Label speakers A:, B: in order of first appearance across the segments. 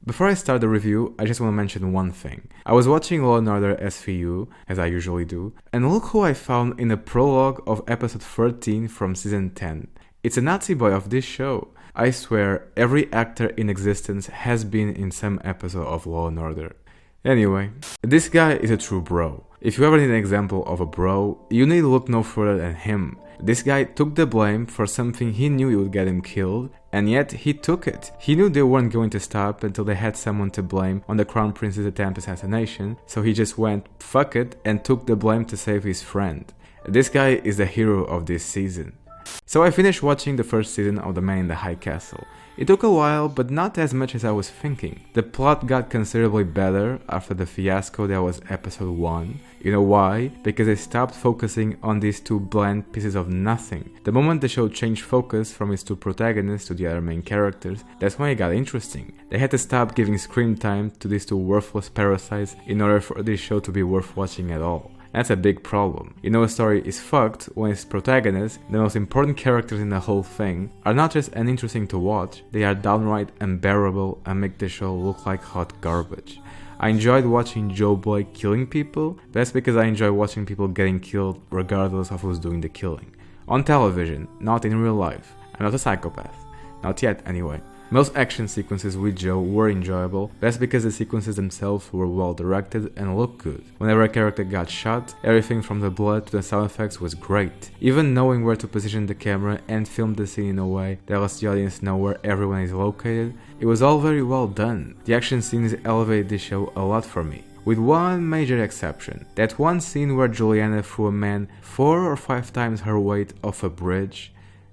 A: Before I start the review, I just want to mention one thing. I was watching Law & Order SVU, as I usually do, and look who I found in the prologue of episode 13 from season 10. It's a Nazi boy of this show. I swear, every actor in existence has been in some episode of Law & Order. Anyway, this guy is a true bro. If you ever need an example of a bro, you need to look no further than him. This guy took the blame for something he knew it would get him killed, and yet he took it. He knew they weren't going to stop until they had someone to blame on the Crown Prince's attempt assassination, so he just went fuck it and took the blame to save his friend. This guy is the hero of this season. So I finished watching the first season of The Man in the High Castle. It took a while, but not as much as I was thinking. The plot got considerably better after the fiasco that was episode 1. You know why? Because they stopped focusing on these two bland pieces of nothing. The moment the show changed focus from its two protagonists to the other main characters, that's when it got interesting. They had to stop giving screen time to these two worthless parasites in order for this show to be worth watching at all. That's a big problem. You know, a story is fucked when its protagonists, the most important characters in the whole thing, are not just uninteresting to watch, they are downright unbearable and make the show look like hot garbage. I enjoyed watching Joe Blake killing people, but that's because I enjoy watching people getting killed regardless of who's doing the killing. On television, not in real life. I'm not a psychopath. Not yet, anyway. Most action sequences with Joe were enjoyable, that's because the sequences themselves were well directed and looked good. Whenever a character got shot, everything from the blood to the sound effects was great. Even knowing where to position the camera and film the scene in a way that lets the audience know where everyone is located, it was all very well done. The action scenes elevated this show a lot for me. With one major exception, that one scene where Juliana threw a man 4 or 5 times her weight off a bridge.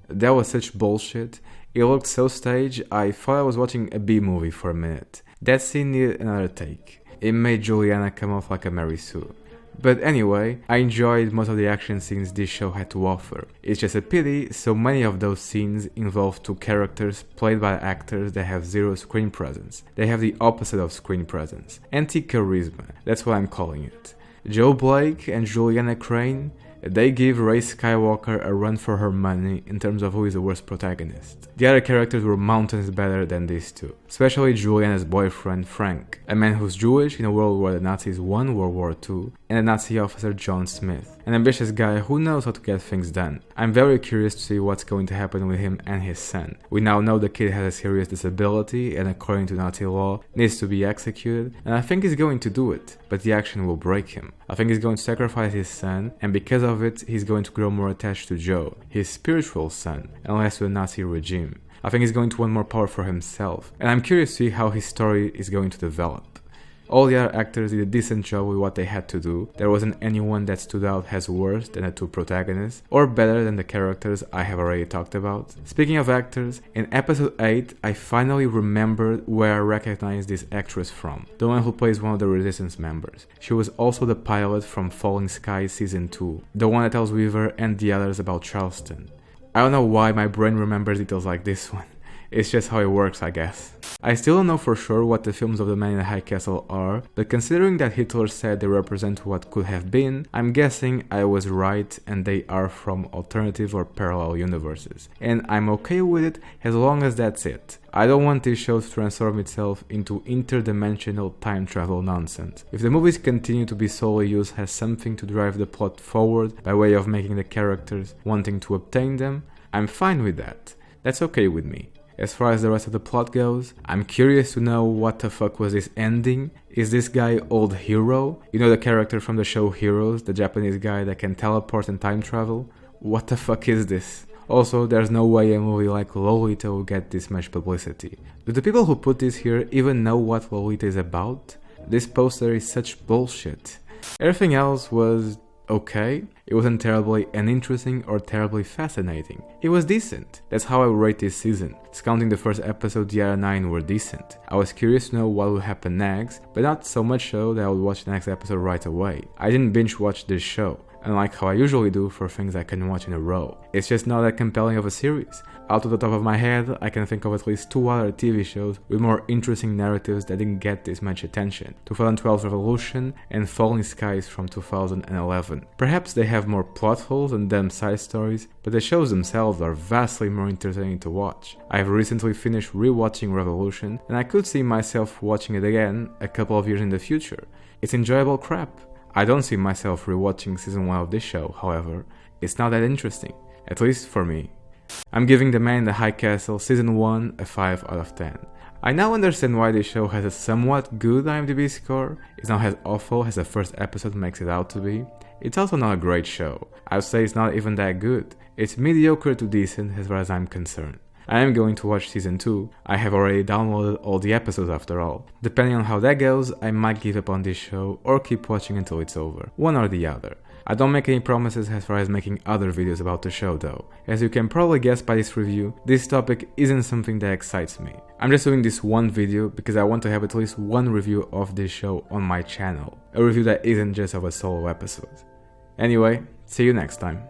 A: That was such bullshit. It looked so staged, I thought I was watching a B-movie for a minute. That scene needed another take. It made Juliana come off like a Mary Sue. But anyway, I enjoyed most of the action scenes this show had to offer. It's just a pity so many of those scenes involve two characters played by actors that have zero screen presence. They have the opposite of screen presence. Anti-charisma, that's what I'm calling it. Joe Blake and Juliana Crane, they give Rey Skywalker a run for her money in terms of who is the worst protagonist. The other characters were mountains better than these two, especially Juliana's boyfriend Frank, a man who's Jewish in a world where the Nazis won World War II, and a Nazi officer John Smith, an ambitious guy who knows how to get things done. I'm very curious to see what's going to happen with him and his son. We now know the kid has a serious disability and according to Nazi law needs to be executed, and I think he's going to do it, but the action will break him. I think he's going to sacrifice his son, and because of it, he's going to grow more attached to Joe, his spiritual son, and less to the Nazi regime. I think he's going to want more power for himself, and I'm curious to see how his story is going to develop. All the other actors did a decent job with what they had to do. There wasn't anyone that stood out as worse than the two protagonists, or better than the characters I have already talked about. Speaking of actors, in episode 8, I finally remembered where I recognized this actress from, the one who plays one of the Resistance members. She was also the pilot from Falling Skies Season 2, the one that tells Weaver and the others about Charleston. I don't know why my brain remembers details like this one. It's just how it works, I guess. I still don't know for sure what the films of The Man in the High Castle are, but considering that Hitler said they represent what could have been, I'm guessing I was right and they are from alternative or parallel universes. And I'm okay with it as long as that's it. I don't want this show to transform itself into interdimensional time travel nonsense. If the movies continue to be solely used as something to drive the plot forward by way of making the characters wanting to obtain them, I'm fine with that. That's okay with me. As far as the rest of the plot goes, I'm curious to know what the fuck was this ending. Is this guy Old Hero? You know, the character from the show Heroes, the Japanese guy that can teleport and time travel? What the fuck is this? Also, there's no way a movie like Lolita will get this much publicity. Do the people who put this here even know what Lolita is about? This poster is such bullshit. Everything else was okay. It wasn't terribly uninteresting or terribly fascinating. It was decent. That's how I would rate this season. Discounting the first episode, the other 9 were decent. I was curious to know what would happen next, but not so much so that I would watch the next episode right away. I didn't binge watch this show. unlike how I usually do for things I can watch in a row. It's just not that compelling of a series. Out of the top of my head, I can think of at least 2 other TV shows with more interesting narratives that didn't get this much attention: 2012's Revolution and Falling Skies from 2011. Perhaps they have more plot holes and dumb side stories, but the shows themselves are vastly more entertaining to watch. I have recently finished rewatching Revolution, and I could see myself watching it again a couple of years in the future. It's enjoyable crap. I don't see myself rewatching season 1 of this show, however. It's not that interesting, at least for me. I'm giving The Man in the High Castle season 1 a 5 out of 10. I now understand why this show has a somewhat good IMDb score. It's not as awful as the first episode makes it out to be. It's also not a great show. I would say it's not even that good. It's mediocre to decent as far as I'm concerned. I am going to watch season 2. I have already downloaded all the episodes after all. Depending on how that goes, I might give up on this show or keep watching until it's over. One or the other. I don't make any promises as far as making other videos about the show though. As you can probably guess by this review, this topic isn't something that excites me. I'm just doing this one video because I want to have at least one review of this show on my channel. A review that isn't just of a solo episode. Anyway, see you next time.